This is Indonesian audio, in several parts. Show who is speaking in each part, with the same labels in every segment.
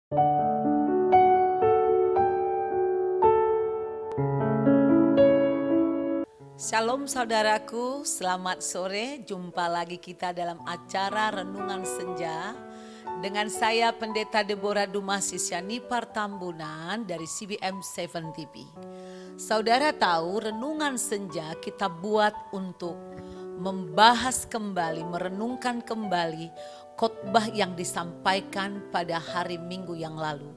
Speaker 1: Shalom saudaraku, selamat sore. Jumpa lagi kita dalam acara Renungan Senja dengan saya Pendeta Deborah Dumasis Yanipar Tambunan dari CBM 7 TV. Saudara tahu Renungan Senja kita buat untuk membahas kembali, merenungkan kembali khotbah yang disampaikan pada hari Minggu yang lalu.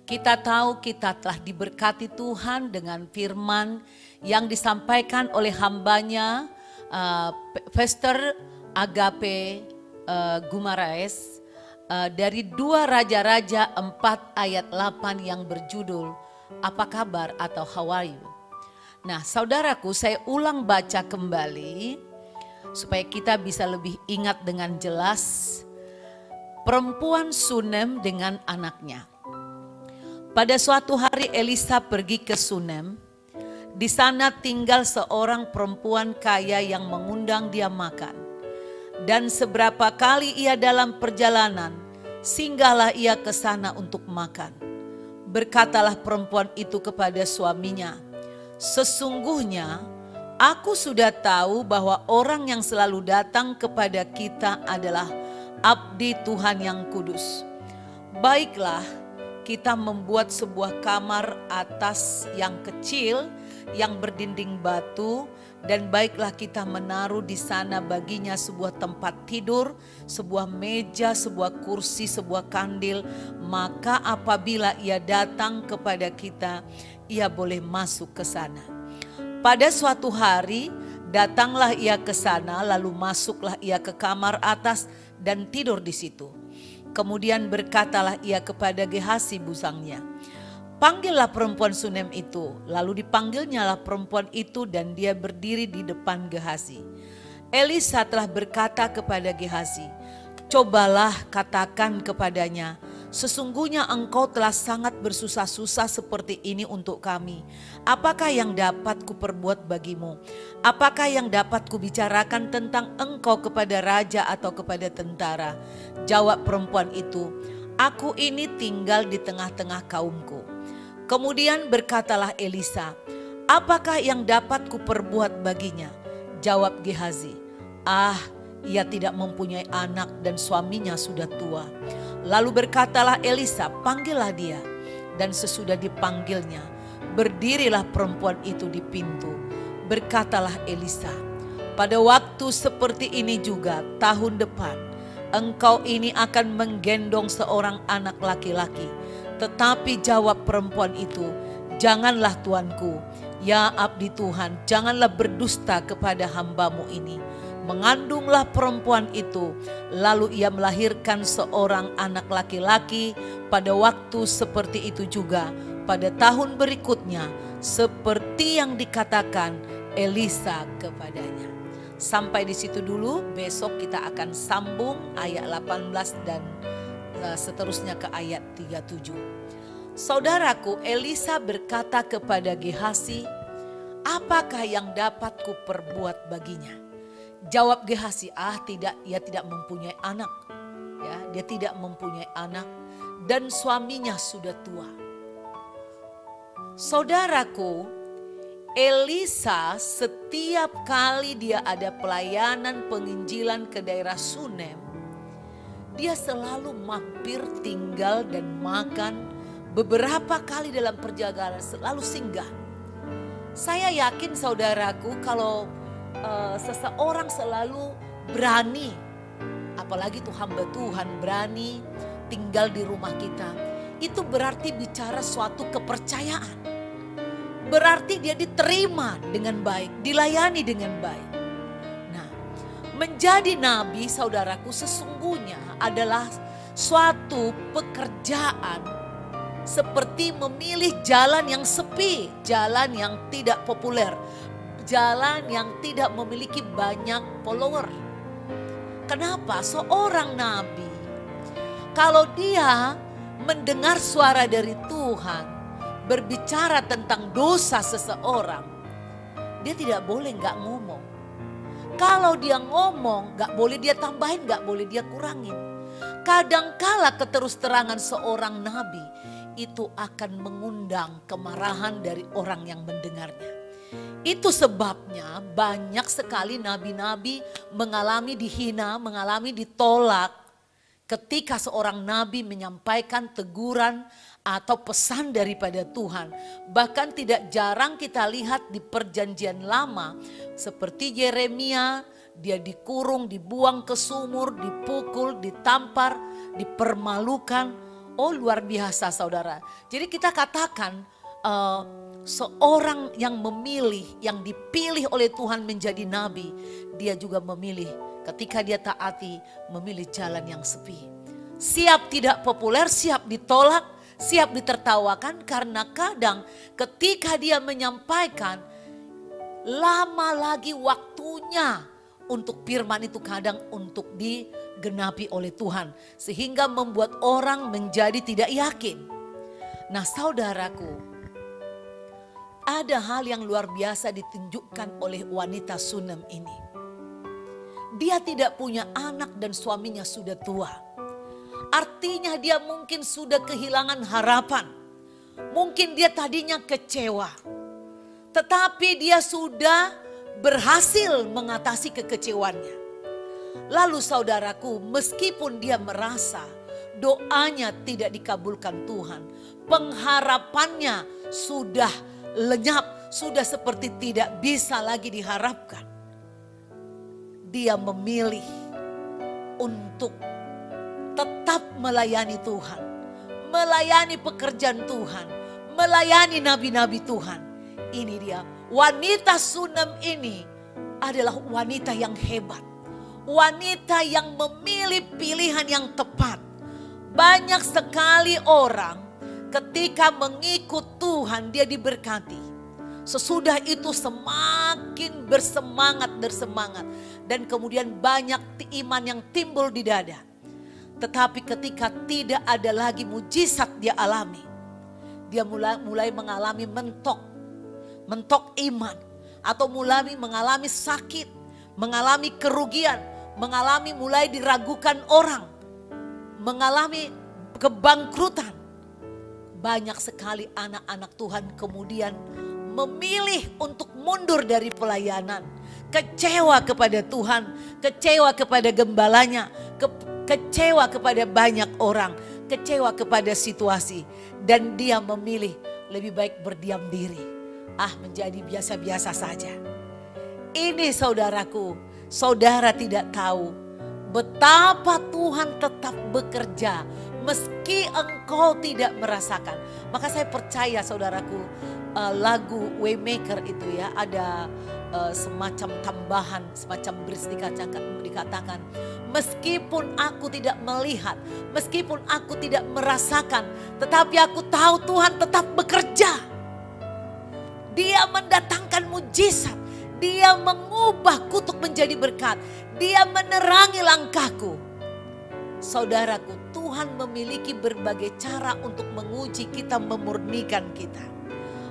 Speaker 1: Kita tahu kita telah diberkati Tuhan dengan firman yang disampaikan oleh hambanya Pastor Agape Guimaraes dari 2 Raja-Raja 4 ayat 8 yang berjudul Apa kabar atau How are you? Nah saudaraku, saya ulang baca kembali supaya kita bisa lebih ingat dengan jelas. Perempuan Sunem dengan anaknya. Pada suatu hari Elisa pergi ke Sunem. Di sana tinggal seorang perempuan kaya yang mengundang dia makan. Dan seberapa kali ia dalam perjalanan, singgahlah ia ke sana untuk makan. Berkatalah perempuan itu kepada suaminya, "Sesungguhnya aku sudah tahu bahwa orang yang selalu datang kepada kita adalah abdi Tuhan yang kudus. Baiklah, kita membuat sebuah kamar atas yang kecil yang berdinding batu, dan baiklah kita menaruh di sana baginya sebuah tempat tidur, sebuah meja, sebuah kursi, sebuah kandil. Maka apabila ia datang kepada kita, ia boleh masuk ke sana." Pada suatu hari datanglah ia ke sana, lalu masuklah ia ke kamar atas dan tidur di situ. Kemudian berkatalah ia kepada Gehazi bujangnya, "Panggillah perempuan Sunem itu." Lalu dipanggilnyalah perempuan itu dan dia berdiri di depan Gehazi. Elisa telah berkata kepada Gehazi, "Cobalah katakan kepadanya, sesungguhnya engkau telah sangat bersusah-susah seperti ini untuk kami. Apakah yang dapat kuperbuat bagimu? Apakah yang dapat kubicarakan tentang engkau kepada raja atau kepada tentara?" Jawab perempuan itu, "Aku ini tinggal di tengah-tengah kaumku." Kemudian berkatalah Elisa, "Apakah yang dapat kuperbuat baginya?" Jawab Gehazi, "Ia tidak mempunyai anak dan suaminya sudah tua." Lalu berkatalah Elisa, "Panggillah dia." Dan sesudah dipanggilnya, berdirilah perempuan itu di pintu. Berkatalah Elisa, "Pada waktu seperti ini juga tahun depan, engkau ini akan menggendong seorang anak laki-laki." Tetapi jawab perempuan itu, "Janganlah tuanku, ya abdi Tuhan, janganlah berdusta kepada hambamu ini." Mengandunglah perempuan itu, lalu ia melahirkan seorang anak laki-laki. Pada waktu seperti itu juga, pada tahun berikutnya, seperti yang dikatakan Elisa kepadanya. Sampai di situ dulu, besok kita akan sambung ayat 18 dan seterusnya ke ayat 37. Saudaraku, Elisa berkata kepada Gehazi, "Apakah yang dapat kuperbuat baginya?" Jawab Gehazi, ia tidak mempunyai anak. Ya, dia tidak mempunyai anak dan suaminya sudah tua. Saudaraku, Elisa setiap kali dia ada pelayanan penginjilan ke daerah Sunem, dia selalu mampir, tinggal dan makan. Beberapa kali dalam perjalanan selalu singgah. Saya yakin saudaraku, kalau seseorang selalu berani, apalagi tuh hamba Tuhan berani tinggal di rumah kita, itu berarti bicara suatu kepercayaan. Berarti dia diterima dengan baik, dilayani dengan baik. Nah, menjadi nabi saudaraku sesungguhnya adalah suatu pekerjaan seperti memilih jalan yang sepi, jalan yang tidak populer, jalan yang tidak memiliki banyak follower. Kenapa? Seorang nabi, kalau dia mendengar suara dari Tuhan berbicara tentang dosa seseorang, dia tidak boleh nggak ngomong. Kalau dia ngomong, gak boleh dia tambahin, gak boleh dia kurangin. kadangkala keterus-terangan seorang nabi itu akan mengundang kemarahan dari orang yang mendengarnya. Itu sebabnya banyak sekali nabi-nabi mengalami dihina, mengalami ditolak ketika seorang nabi menyampaikan teguran atau pesan daripada Tuhan. Bahkan tidak jarang kita lihat di perjanjian lama seperti Yeremia, dia dikurung, dibuang ke sumur, dipukul, ditampar, dipermalukan. Oh, luar biasa saudara. Jadi kita katakan seorang yang memilih, yang dipilih oleh Tuhan menjadi nabi, dia juga memilih ketika dia taati, memilih jalan yang sepi. Siap tidak populer, siap ditolak, siap ditertawakan, karena kadang ketika dia menyampaikan, lama lagi waktunya untuk firman itu kadang untuk digenapi oleh Tuhan. Sehingga membuat orang menjadi tidak yakin. Nah saudaraku, ada hal yang luar biasa ditunjukkan oleh wanita Sunem ini. Dia tidak punya anak dan suaminya sudah tua. Artinya dia mungkin sudah kehilangan harapan. Mungkin dia tadinya kecewa. Tetapi dia sudah berhasil mengatasi kekecewaannya. Lalu saudaraku, meskipun dia merasa doanya tidak dikabulkan Tuhan, pengharapannya sudah lenyap, sudah seperti tidak bisa lagi diharapkan. Dia memilih untuk tetap melayani Tuhan, melayani pekerjaan Tuhan, melayani nabi-nabi Tuhan. Ini dia, wanita Sunem ini adalah wanita yang hebat. Wanita yang memilih pilihan yang tepat. Banyak sekali orang ketika mengikut Tuhan dia diberkati. Sesudah itu semakin bersemangat. Dan kemudian banyak iman yang timbul di dada. Tetapi ketika tidak ada lagi mujizat dia alami. Dia mulai mengalami mentok iman. Atau mulai mengalami sakit, mengalami kerugian, mengalami mulai diragukan orang. Mengalami kebangkrutan. Banyak sekali anak-anak Tuhan kemudian memilih untuk mundur dari pelayanan. Kecewa kepada Tuhan, kecewa kepada gembalanya, kecewa kepada banyak orang, kecewa kepada situasi. Dan dia memilih lebih baik berdiam diri. Menjadi biasa-biasa saja. Ini saudaraku, saudara tidak tahu betapa Tuhan tetap bekerja meski engkau tidak merasakan. Maka saya percaya saudaraku, lagu Waymaker itu ya ada semacam tambahan, semacam dikatakan, meskipun aku tidak melihat, meskipun aku tidak merasakan, tetapi aku tahu Tuhan tetap bekerja. Dia mendatangkan mujizat, dia mengubah kutuk menjadi berkat, dia menerangi langkahku. Saudaraku, Tuhan memiliki berbagai cara untuk menguji kita, memurnikan kita.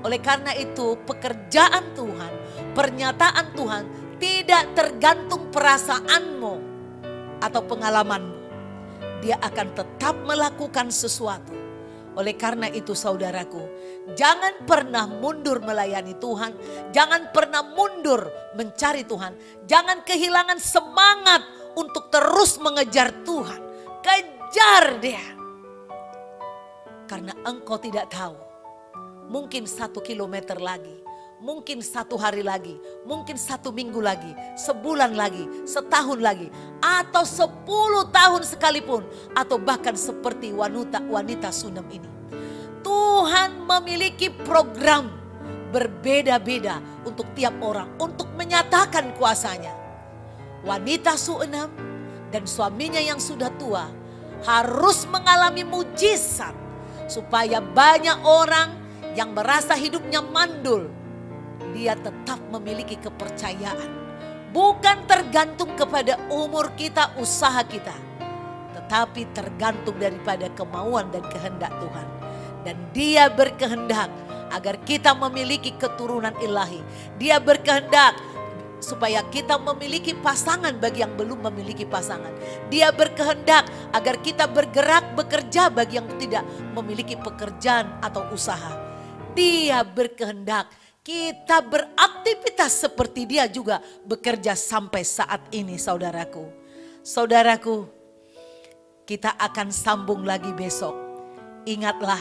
Speaker 1: Oleh karena itu pekerjaan Tuhan, pernyataan Tuhan tidak tergantung perasaanmu atau pengalamanmu. Dia akan tetap melakukan sesuatu. Oleh karena itu saudaraku, jangan pernah mundur melayani Tuhan. Jangan pernah mundur mencari Tuhan. Jangan kehilangan semangat untuk terus mengejar Tuhan. Kejar dia. Karena engkau tidak tahu. Mungkin 1 kilometer lagi. Mungkin 1 hari lagi. Mungkin 1 minggu lagi. Sebulan lagi. Setahun lagi. Atau 10 tahun sekalipun. Atau bahkan seperti wanita Sunem ini. Tuhan memiliki program berbeda-beda untuk tiap orang. Untuk menyatakan kuasanya. Wanita Sunem dan suaminya yang sudah tua harus mengalami mujizat. Supaya banyak orang yang merasa hidupnya mandul, dia tetap memiliki kepercayaan. Bukan tergantung kepada umur kita, usaha kita. Tetapi tergantung daripada kemauan dan kehendak Tuhan. Dan dia berkehendak agar kita memiliki keturunan ilahi. Dia berkehendak supaya kita memiliki pasangan bagi yang belum memiliki pasangan. Dia berkehendak agar kita bergerak bekerja bagi yang tidak memiliki pekerjaan atau usaha. Dia berkehendak kita beraktivitas seperti dia juga bekerja sampai saat ini, saudaraku. Saudaraku, kita akan sambung lagi besok. Ingatlah,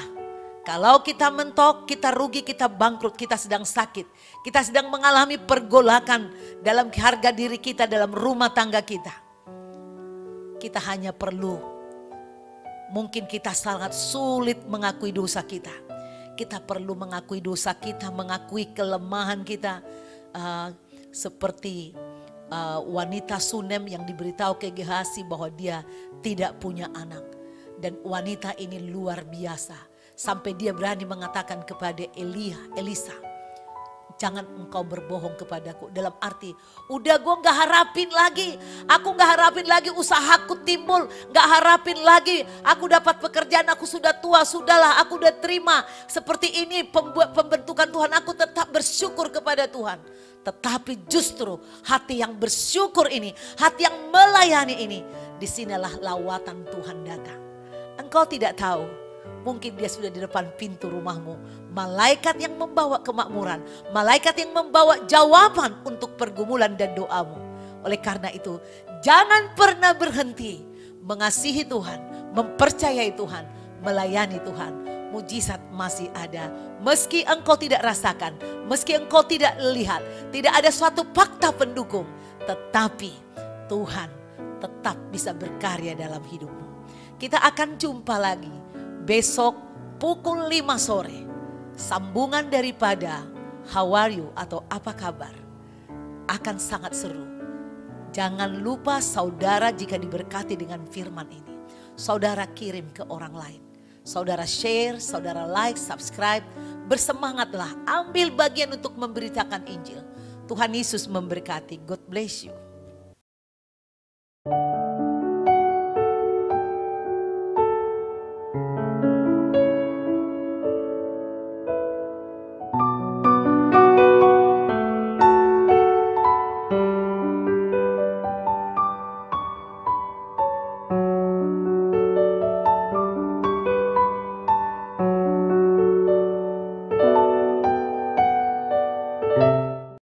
Speaker 1: kalau kita mentok, kita rugi, kita bangkrut, kita sedang sakit. Kita sedang mengalami pergolakan dalam harga diri kita, dalam rumah tangga kita. Kita hanya perlu, mungkin kita sangat sulit mengakui dosa kita. Kita perlu mengakui dosa kita, mengakui kelemahan kita. Seperti wanita Sunem yang diberitahu ke Gehazi bahwa dia tidak punya anak. Dan wanita ini luar biasa. Sampai dia berani mengatakan kepada Elisa, jangan engkau berbohong kepadaku. Dalam arti, udah gue gak harapin lagi. Aku gak harapin lagi usahaku timbul. Gak harapin lagi aku dapat pekerjaan, aku sudah tua, sudahlah aku udah terima. Seperti ini pembentukan Tuhan, aku tetap bersyukur kepada Tuhan. Tetapi justru hati yang bersyukur ini, hati yang melayani ini, disinilah lawatan Tuhan datang. Engkau tidak tahu, mungkin dia sudah di depan pintu rumahmu. Malaikat yang membawa kemakmuran, malaikat yang membawa jawaban untuk pergumulan dan doamu. Oleh karena itu, jangan pernah berhenti mengasihi Tuhan, mempercayai Tuhan, melayani Tuhan. Mujizat masih ada. Meski engkau tidak rasakan, meski engkau tidak lihat, tidak ada suatu fakta pendukung, tetapi Tuhan tetap bisa berkarya dalam hidupmu. Kita akan jumpa lagi besok pukul 5 sore. Sambungan daripada How are you atau apa kabar akan sangat seru. Jangan lupa saudara, jika diberkati dengan firman ini, saudara kirim ke orang lain. Saudara share, saudara like, subscribe. Bersemangatlah, ambil bagian untuk memberitakan Injil. Tuhan Yesus memberkati. God bless you.